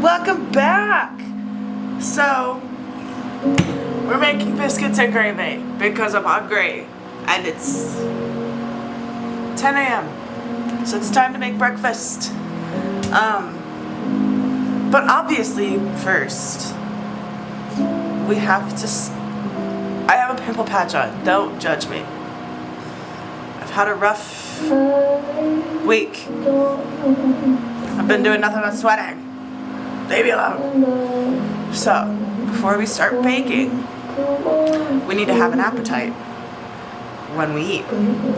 Welcome back! So, we're making biscuits and gravy because I'm hungry and it's 10 a.m. So it's time to make breakfast. But obviously, first, we have to... I have a pimple patch on. Don't judge me. I've had a rough week. I've been doing nothing but sweating. Leave me alone. So, before we start baking, we need to have an appetite when we eat.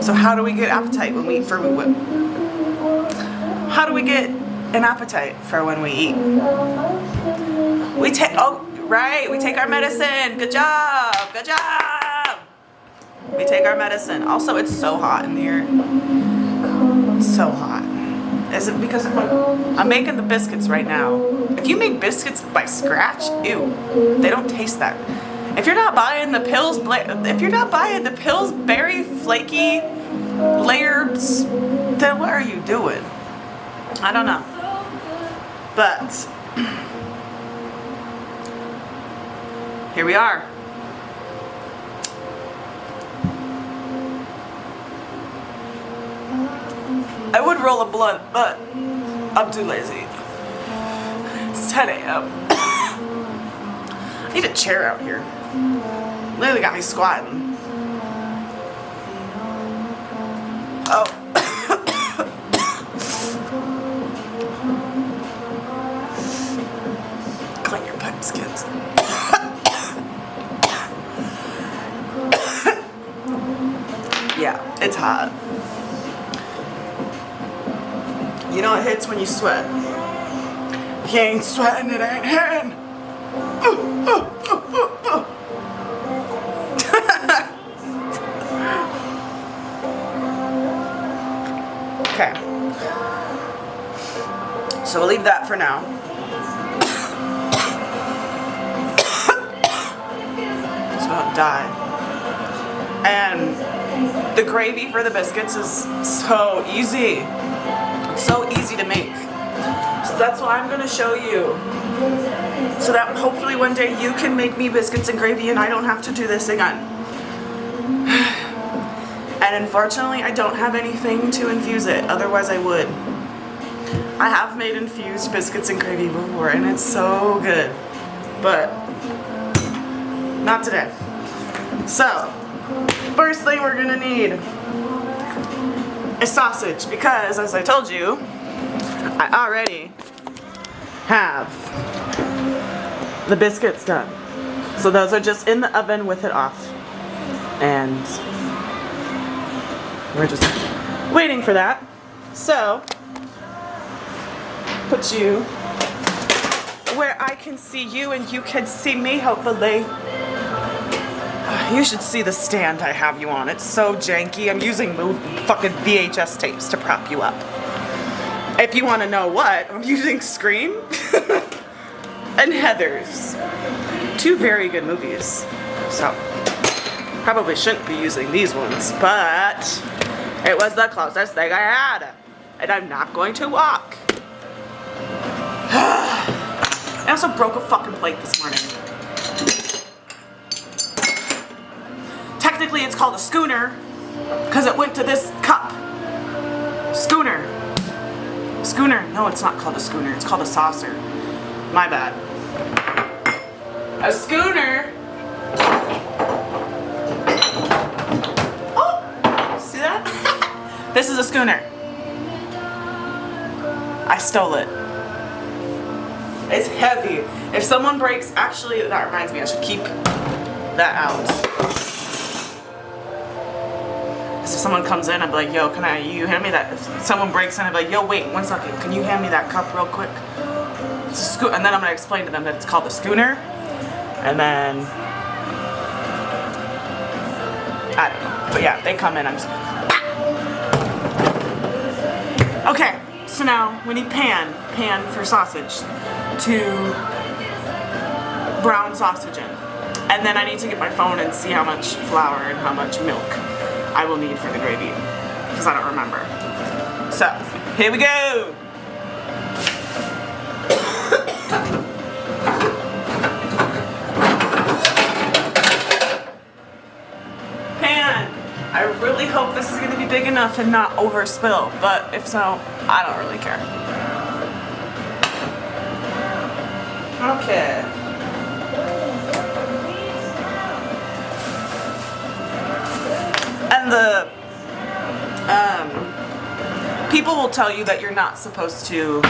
So how do we get appetite when we eat How do we get an appetite for when we eat? We take we take our medicine. Good job. Good job. We take our medicine. Also, it's so hot in here. It's so hot. Is it because I'm making the biscuits right now? If you make biscuits by scratch, ew, they don't taste that. If you're not buying the Pillsbury flaky layers, then what are you doing? I don't know. But here we are. I would roll a blunt, but I'm too lazy. It's 10 a.m. I need a chair out here. Literally got me squatting. Oh. Clean your pipes, kids. Yeah, it's hot. You know it hits when you sweat. If you ain't sweating, it ain't hitting. Okay. So we'll leave that for now. So I don't die. And the gravy for the biscuits is so easy. It's so easy to make. So that's what I'm going to show you. So that hopefully one day you can make me biscuits and gravy and I don't have to do this again. And unfortunately, I don't have anything to infuse it. Otherwise, I would. I have made infused biscuits and gravy before and it's so good. But not today. So, first thing we're going to need is sausage, because as I told you, I already have the biscuits done. So those are just in the oven with it off. And we're just waiting for that. So, put you where I can see you and you can see me, hopefully. You should see the stand I have you on. It's so janky. I'm using fucking VHS tapes to prop you up. If you want to know what, I'm using Scream and Heathers. Two very good movies. So, probably shouldn't be using these ones, but it was the closest thing I had. And I'm not going to walk. I also broke a fucking plate this morning. Technically, it's called a schooner because it went to this cup. Schooner. Schooner. No, it's not called a schooner. It's called a saucer. My bad. A schooner. Oh, see that? This is a schooner. I stole it. It's heavy. If someone breaks, actually, that reminds me, I should keep that out. If someone comes in, I'd be like, yo, you hand me that? If someone breaks in, I'd be like, yo, wait, 1 second, can you hand me that cup real quick? It's a and then I'm gonna explain to them that it's called a schooner. And then, I don't know. But yeah, they come in, I'm just, okay, so now we need pan for sausage to brown sausage in. And then I need to get my phone and see how much flour and how much milk I will need for the gravy, because I don't remember. So, here we go! big enough and not overspill, but if so, I don't really care. Okay. And the people will tell you that you're not supposed to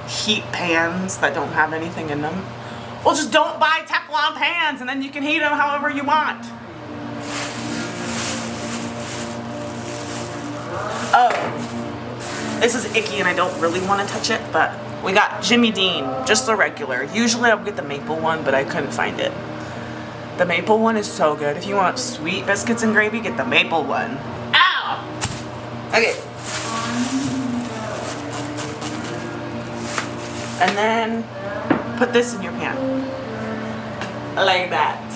heat pans that don't have anything in them. Well, just don't buy Teflon pans and then you can heat them however you want. Oh, this is icky and I don't really want to touch it, but we got Jimmy Dean, just the regular. Usually I would get the maple one, but I couldn't find it. The maple one is so good. If you want sweet biscuits and gravy, get the maple one. Ow! Okay. And then put this in your pan. Like that.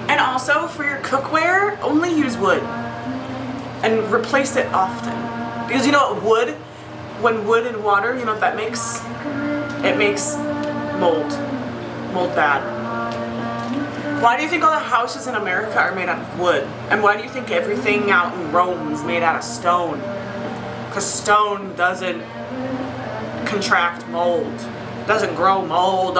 And also for your cookware, only use wood. And replace it often. Because you know what, wood, when wood and water, you know what that makes? It makes mold. Mold bad. Why do you think all the houses in America are made out of wood? And why do you think everything out in Rome is made out of stone? Because stone doesn't contract mold. Doesn't grow mold.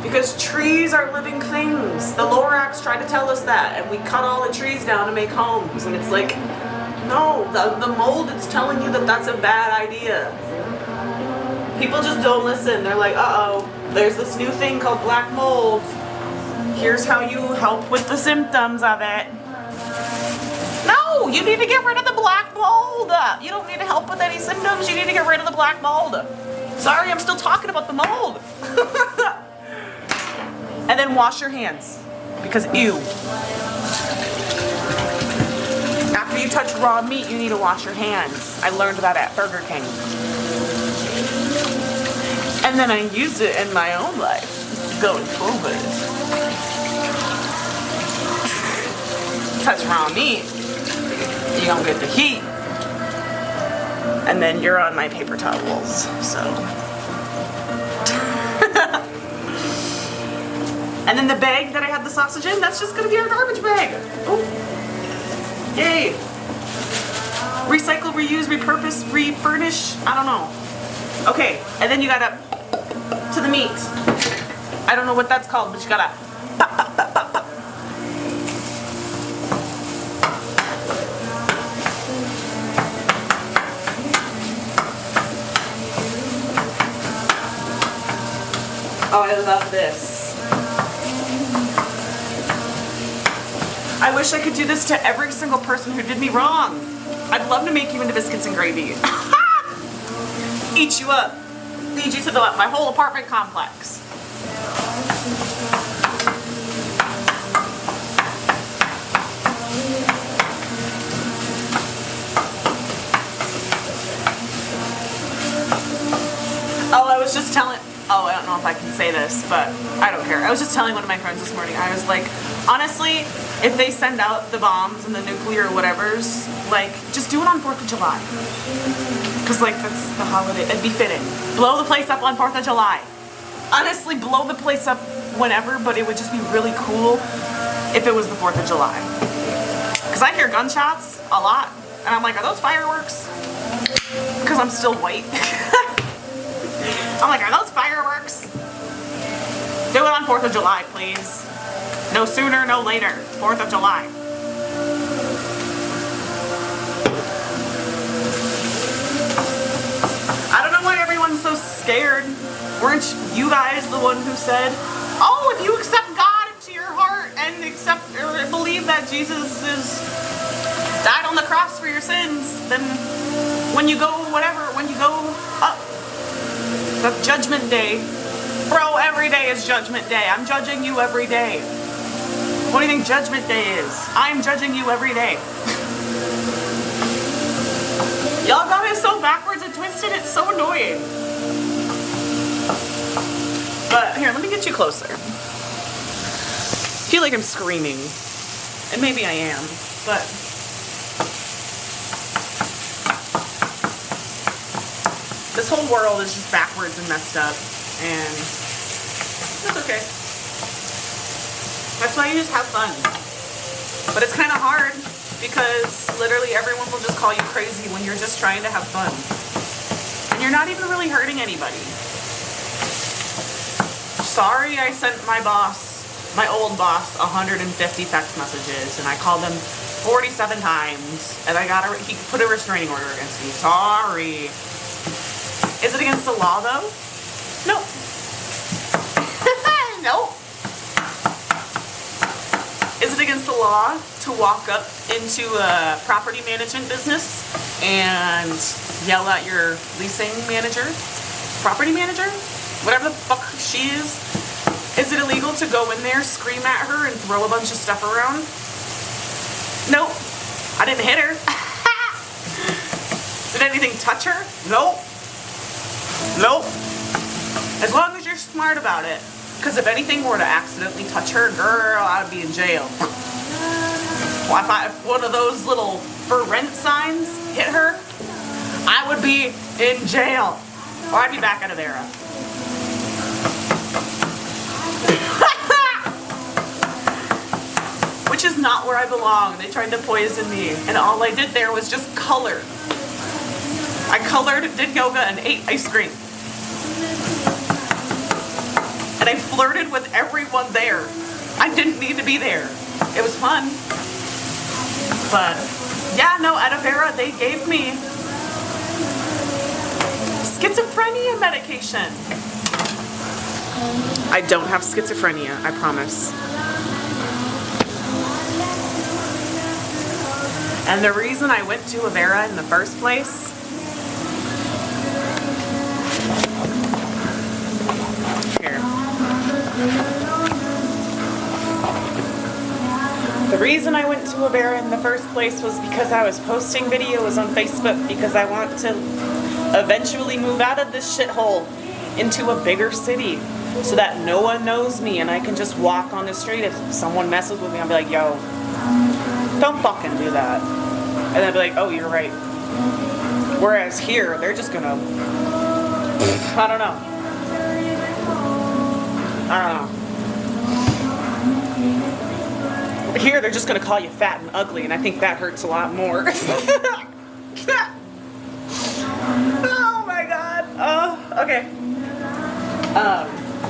Because trees are living things. The Lorax tried to tell us that, and we cut all the trees down to make homes. And it's like, no, the mold is telling you that that's a bad idea. People just don't listen. They're like, uh-oh, there's this new thing called black mold. Here's how you help with the symptoms of it. No, you need to get rid of the black mold. You don't need to help with any symptoms. You need to get rid of the black mold. Sorry, I'm still talking about the mold. And then wash your hands. Because ew. After you touch raw meat, you need to wash your hands. I learned that at Burger King. And then I used it in my own life. Going forward. Touch raw meat. You don't get the heat. And then you're on my paper towels. So. And then the bag that I had the sausage in, that's just gonna be our garbage bag. Oh. Yay. Recycle, reuse, repurpose, refurnish, I don't know. Okay, and then you gotta, to the meat. I don't know what that's called, but you gotta pop, pop, pop, pop, pop. Oh, I love this. I wish I could do this to every single person who did me wrong. I'd love to make you into biscuits and gravy. Eat you up. Lead you to my whole apartment complex. Oh, I was just telling... Oh, I don't know if I can say this, but I don't care. I was just telling one of my friends this morning, I was like, honestly, if they send out the bombs and the nuclear whatevers, like, just do it on 4th of July. Because, like, that's the holiday. It'd be fitting. Blow the place up on 4th of July. Honestly, blow the place up whenever, but it would just be really cool if it was the 4th of July. Because I hear gunshots a lot, and I'm like, are those fireworks? Because I'm still white. I'm like, are those fireworks? Do it on 4th of July, please. No sooner, no later. 4th of July. I don't know why everyone's so scared. Weren't you guys the one who said, oh, if you accept God into your heart and accept or believe that Jesus died on the cross for your sins, then when you go up, the judgment day. Bro, every day is judgment day. I'm judging you every day. What do you think judgment day is? I'm judging you every day. Y'all got it so backwards and twisted, it's so annoying. But here, let me get you closer. I feel like I'm screaming. And maybe I am, but... this whole world is just backwards and messed up. and that's okay. That's why you just have fun. But it's kind of hard because literally everyone will just call you crazy when you're just trying to have fun. And you're not even really hurting anybody. Sorry I sent my boss, my old boss, 150 text messages and I called him 47 times and he put a restraining order against me. Sorry. Is it against the law though? No. No. Is it against the law to walk up into a property management business and yell at your leasing manager? Property manager? Whatever the fuck she is. Is it illegal to go in there, scream at her, and throw a bunch of stuff around? Nope. I didn't hit her. Did anything touch her? Nope. Nope. As long as you're smart about it. Because if anything were to accidentally touch her, girl, I'd be in jail. Well, if one of those little for rent signs hit her, I would be in jail. Or I'd be back at Avera. Which is not where I belong. They tried to poison me. And all I did there was just color. I colored, did yoga, and ate ice cream. And I flirted with everyone there. I didn't need to be there. It was fun. But, yeah, no, at Avera, they gave me schizophrenia medication. I don't have schizophrenia, I promise. And the reason I went to Avera in the first place The reason I went to Avera in the first place was because I was posting videos on Facebook because I want to eventually move out of this shithole into a bigger city so that no one knows me and I can just walk on the street. If someone messes with me, I'll be like, yo, don't fucking do that. And they'll be like, oh, you're right. Whereas here, they're just gonna, I don't know. Here, they're just gonna call you fat and ugly, and I think that hurts a lot more. Oh my god. Oh, okay.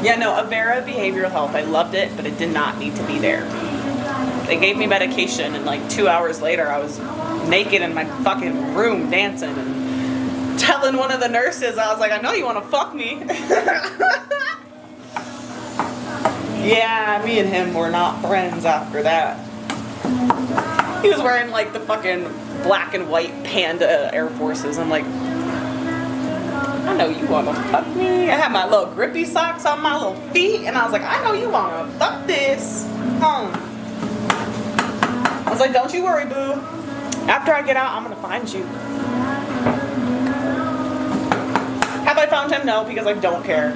Yeah, no, Avera Behavioral Health, I loved it, but it did not need to be there. They gave me medication, and like 2 hours later, I was naked in my fucking room dancing and telling one of the nurses, I was like, I know you want to fuck me. Yeah, me and him were not friends after that. He was wearing like the fucking black and white Panda Air Forces. I'm like, I know you want to fuck me. I had my little grippy socks on my little feet, and I was like, I know you want to fuck this. I was like, don't you worry, boo. After I get out, I'm going to find you. Have I found him? No, because I don't care.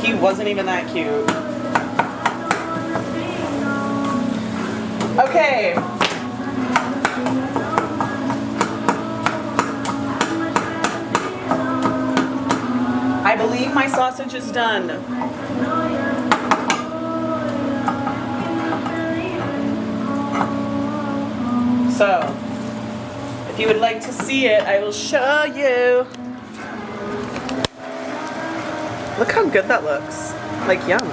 He wasn't even that cute. Okay. I believe my sausage is done. So, if you would like to see it, I will show you. Look how good that looks. Like, yum.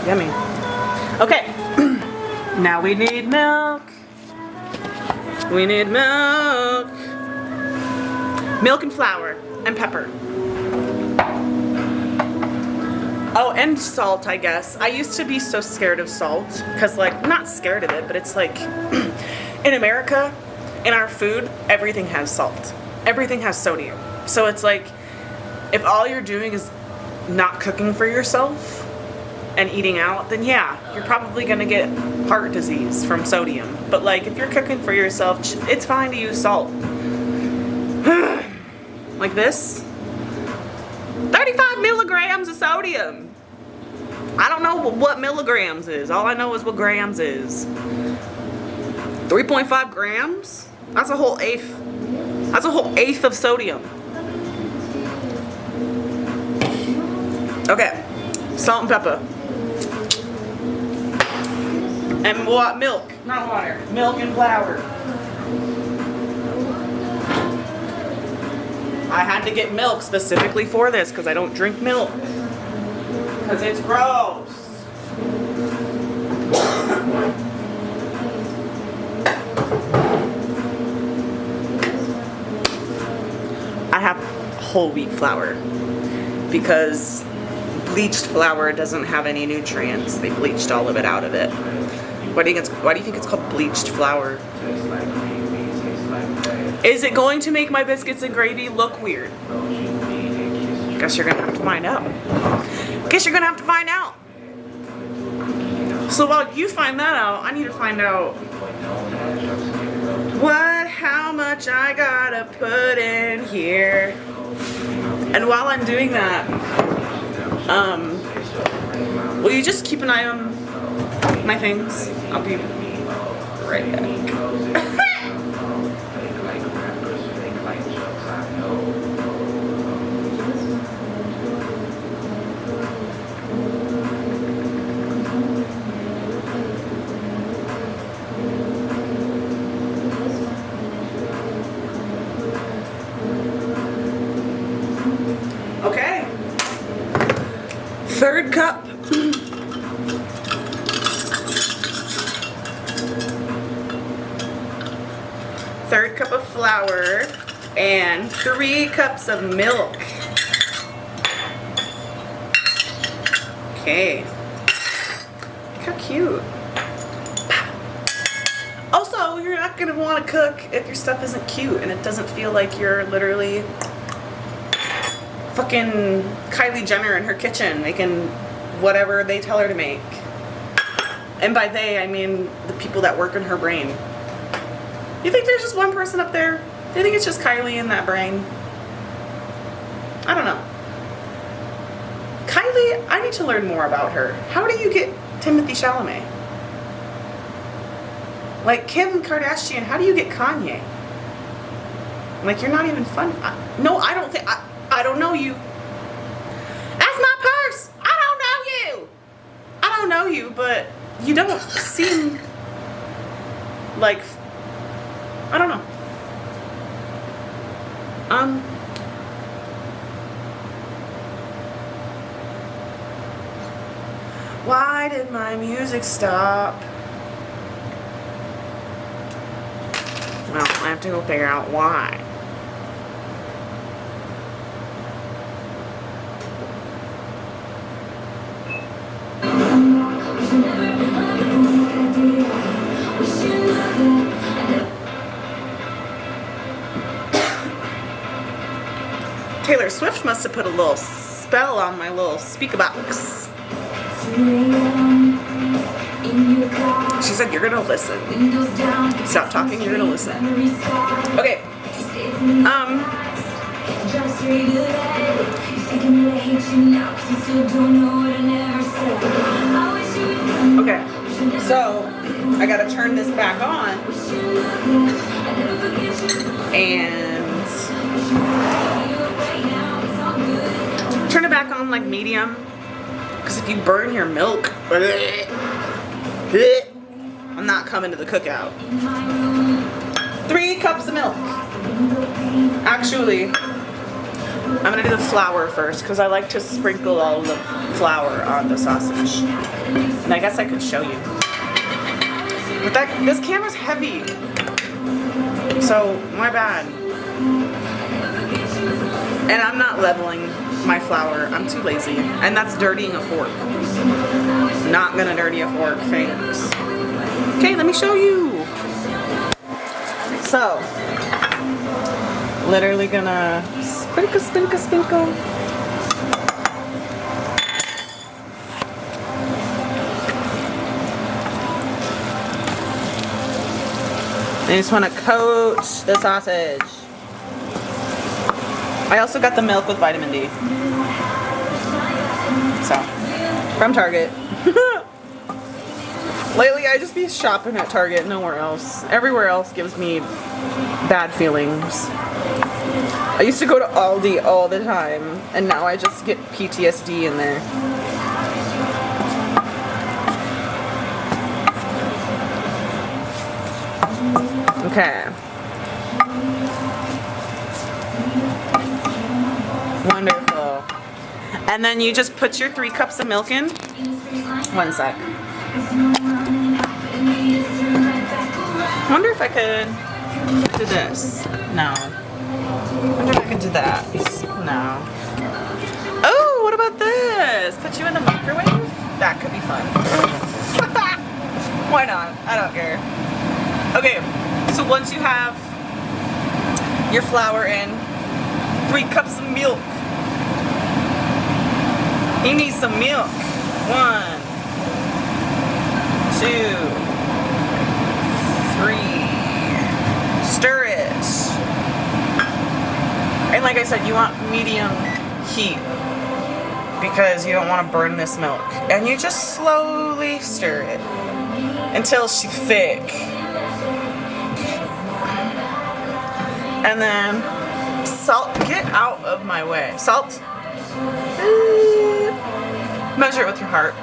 Yummy. Okay. Now we need milk. We need milk. Milk and flour and pepper. Oh, and salt, I guess. I used to be so scared of salt because, like, not scared of it, but it's like in America, in our food, everything has salt. Everything has sodium. So it's like if all you're doing is not cooking for yourself and eating out, then yeah, you're probably gonna get heart disease from sodium. But like if you're cooking for yourself, it's fine to use salt. Like this. 35 milligrams of sodium. I don't know what milligrams is. All I know is what grams is. 3.5 grams? That's a whole eighth That's a whole 1/8 of sodium. Okay, salt and pepper. And what? Milk, not water. Milk and flour. I had to get milk specifically for this because I don't drink milk. Because it's gross. I have whole wheat flour because bleached flour doesn't have any nutrients. They bleached all of it out of it. Why do you think it's called bleached flour? Is it going to make my biscuits and gravy look weird? Guess you're gonna have to find out. Guess you're gonna have to find out. So while you find that out, I need to find out how much I gotta put in here. And while I'm doing that, will you just keep an eye on my things? I'll be right back. Okay. 1/3 cup. Third cup of flour and 3 cups of milk. Okay. Look how cute. Also, you're not gonna want to cook if your stuff isn't cute and it doesn't feel like you're literally fucking Kylie Jenner in her kitchen making whatever they tell her to make. And by they, I mean the people that work in her brain. You think there's just one person up there? Do you think it's just Kylie in that brain? I don't know. Kylie, I need to learn more about her. How do you get Timothy Chalamet? Like Kim Kardashian, how do you get Kanye? Like, you're not even fun. No, I don't think. I don't know you. That's my purse. I don't know you. I don't know you, but you don't seem like. I don't know. Why did my music stop? Well, I have to go figure out why. Taylor Swift must have put a little spell on my little speaker box. She said, you're gonna listen. Stop talking, you're gonna listen. Okay. Okay. So, I gotta turn this back on. And turn it back on like medium, because if you burn your milk, I'm not coming to the cookout. 3 cups of milk. Actually, I'm gonna do the flour first because I like to sprinkle all the flour on the sausage. And I guess I could show you. But this camera's heavy, so my bad. And I'm not leveling my flour. I'm too lazy. And that's dirtying a fork. Not gonna dirty a fork, thanks. Okay, let me show you. So, literally gonna sprinkle, sprinkle, sprinkle. I just want to coat the sausage. I also got the milk with vitamin D. So, from Target. Lately, I just be shopping at Target, nowhere else. Everywhere else gives me bad feelings. I used to go to Aldi all the time, and now I just get PTSD in there. Okay. Wonderful. And then you just put your 3 cups of milk in. 1 sec. Wonder if I could do this. No. Wonder if I could do that. No. Oh, what about this? Put you in the microwave? That could be fun. Why not? I don't care. Okay, so once you have your flour in, 3 cups of milk. You need some milk. 1, 2, 3. Stir it. And like I said, you want medium heat because you don't want to burn this milk. And you just slowly stir it until she's thick. And then salt, get out of my way. Salt. Measure it with your heart.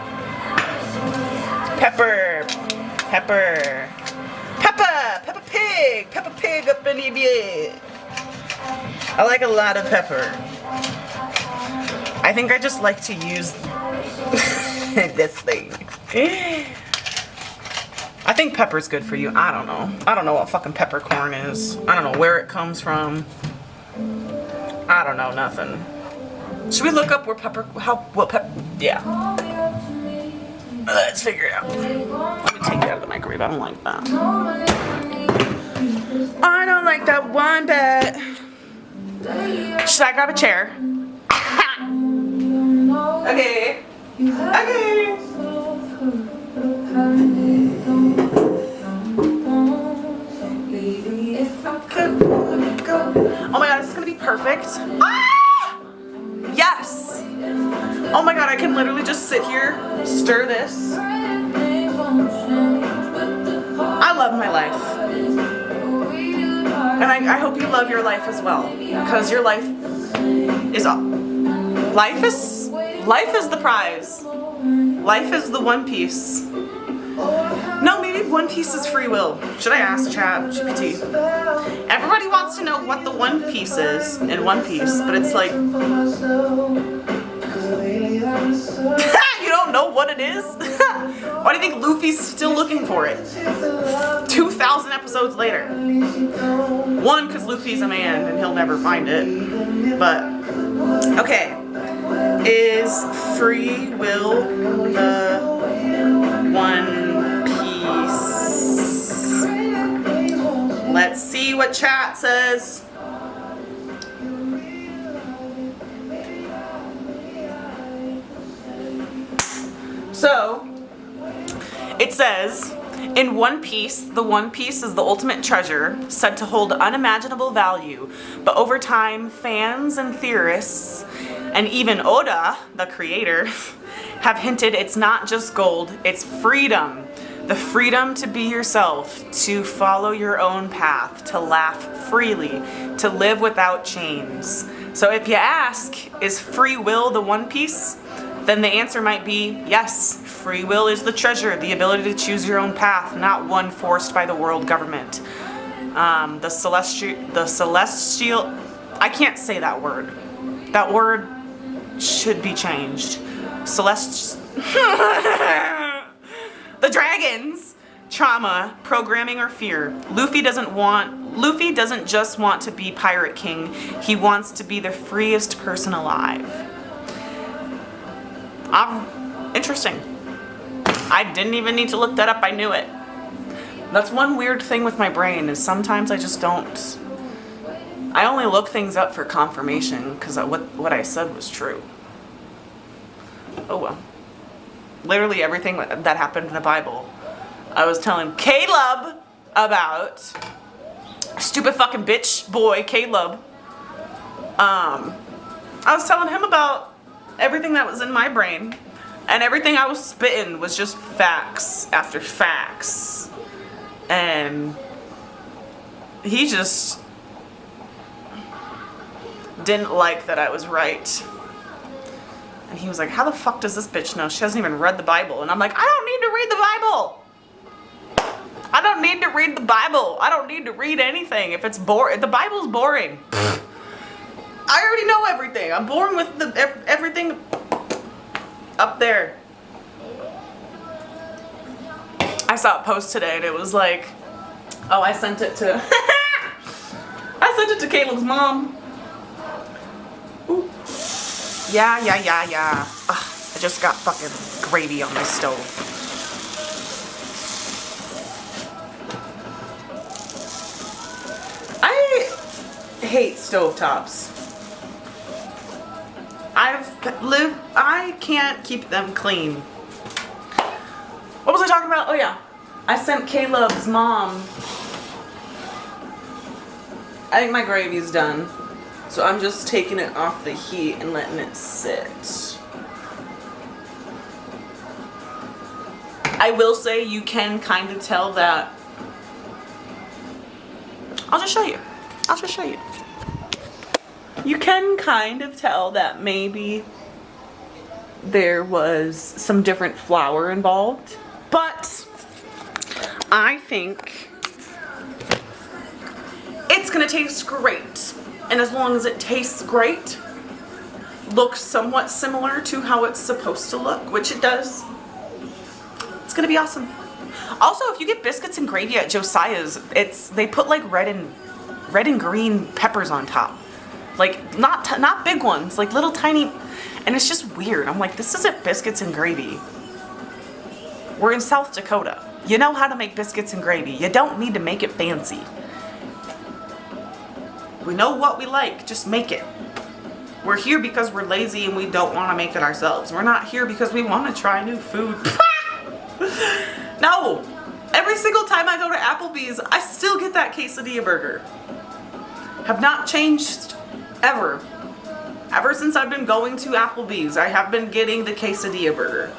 Pepper. Pepper. Peppa! Peppa Pig! Peppa Pig up in the bed. I like a lot of pepper. I think I just like to use this thing. I think pepper's good for you. I don't know. I don't know what fucking peppercorn is. I don't know where it comes from. I don't know nothing. Should we look up where yeah. Let's figure it out. Let me take it out of the microwave. I don't like that. I don't like that one bit. Should I grab a chair? Okay. Okay. Oh my god, this is gonna be perfect. Ah! Yes! Oh my god, I can literally just sit here, stir this. I love my life. And I hope you love your life as well. Because your life is life is the prize. Life is the One Piece. No, maybe One Piece is free will. Should I ask ChatGPT? Everybody wants to know what the One Piece is in One Piece, but it's like you don't know what it is? Why do you think Luffy's still looking for it? 2,000 episodes later. One, because Luffy's a man and he'll never find it. But, okay. Is free will the One Piece? Let's see what chat says. So, it says, in One Piece, the One Piece is the ultimate treasure, said to hold unimaginable value. But over time, fans and theorists, and even Oda, the creator, have hinted it's not just gold, it's freedom. The freedom to be yourself, to follow your own path, to laugh freely, to live without chains. So if you ask, is free will the One Piece? Then the answer might be yes, free will is the treasure, the ability to choose your own path, not one forced by the world government. The celestial, I can't say that word. That word should be changed. The dragons, trauma, programming, or fear. Luffy doesn't just want to be Pirate King, he wants to be the freest person alive. Interesting. I didn't even need to look that up, I knew it. That's one weird thing with my brain, is sometimes I just don't. I only look things up for confirmation, because what I said was true. Oh well. Literally everything that happened in the Bible, I was telling Caleb about. Stupid fucking bitch boy, Caleb. I was telling him about everything that was in my brain, and everything I was spitting was just facts after facts, and he just didn't like that I was right. And he was like, how the fuck does this bitch know? She hasn't even read the Bible. And I'm like, I don't need to read the Bible. I don't need to read the Bible. I don't need to read anything. If it's boring, the Bible's boring. I already know everything. I'm bored with everything up there. I saw a post today and it was like, oh, I sent it to Caleb's mom. Ooh. Yeah. Ugh, I just got fucking gravy on my stove. I hate stovetops. I can't keep them clean. What was I talking about? Oh yeah. I sent Caleb's mom. I think my gravy's done. So I'm just taking it off the heat and letting it sit. I will say you can kind of tell that. I'll just show you. You can kind of tell that maybe there was some different flour involved, but I think it's gonna taste great. And as long as it tastes great, looks somewhat similar to how it's supposed to look, which it does, it's gonna be awesome. Also, if you get biscuits and gravy at Josiah's, they put like red and green peppers on top. Like not big ones, like little tiny, and it's just weird. I'm like, this isn't biscuits and gravy. We're in South Dakota. You know how to make biscuits and gravy. You don't need to make it fancy. We know what we like, just make it. We're here because we're lazy and we don't want to make it ourselves. We're not here because we want to try new food. No! Every single time I go to Applebee's, I still get that quesadilla burger. Have not changed ever. Ever since I've been going to Applebee's, I have been getting the quesadilla burger.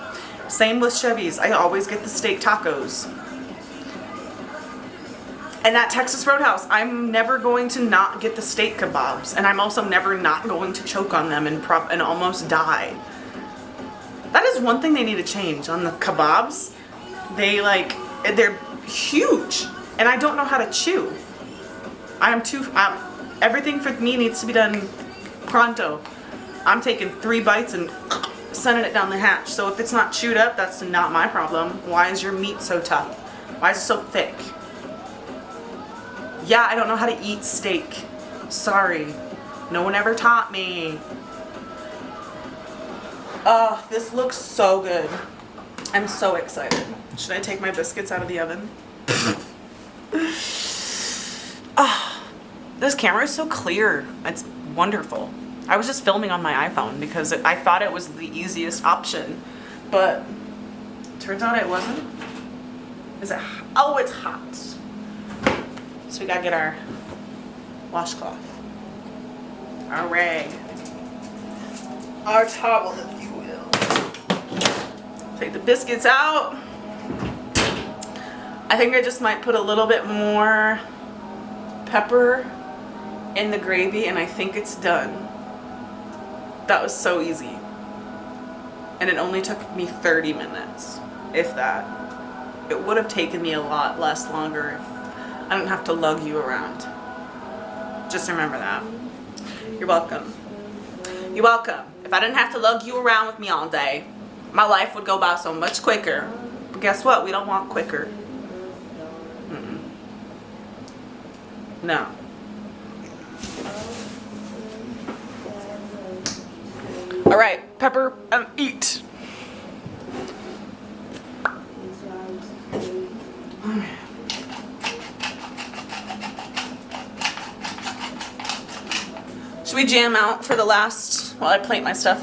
Same with Chevy's. I always get the steak tacos. And at Texas Roadhouse, I'm never going to not get the steak kebabs. And I'm also never not going to choke on them and almost die. That is one thing they need to change on the kebabs. They're huge. And I don't know how to chew. Everything for me needs to be done pronto. I'm taking 3 bites and sending it down the hatch. So if it's not chewed up, that's not my problem. Why is your meat so tough? Why is it so thick? Yeah, I don't know how to eat steak. Sorry. No one ever taught me. Oh, this looks so good. I'm so excited. Should I take my biscuits out of the oven? Oh, this camera is so clear. It's wonderful. I was just filming on my iPhone because I thought it was the easiest option, but turns out it wasn't. Is it? Oh, it's hot. So we gotta get our washcloth, our rag, our towel, if you will. Take the biscuits out. I think I just might put a little bit more pepper in the gravy and I think it's done. That was so easy. And it only took me 30 minutes, if that. It would have taken me a lot longer if I don't have to lug you around. Just remember that. You're welcome. You're welcome. If I didn't have to lug you around with me all day, my life would go by so much quicker. But guess what? We don't want quicker. No. All right, pepper and eat. Should we jam out for the last while I plate my stuff?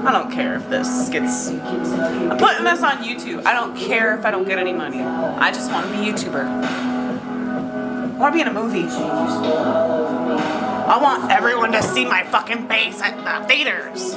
I don't care if this gets... I'm putting this on YouTube. I don't care if I don't get any money. I just want to be a YouTuber. I want to be in a movie. I want everyone to see my fucking face at the theaters.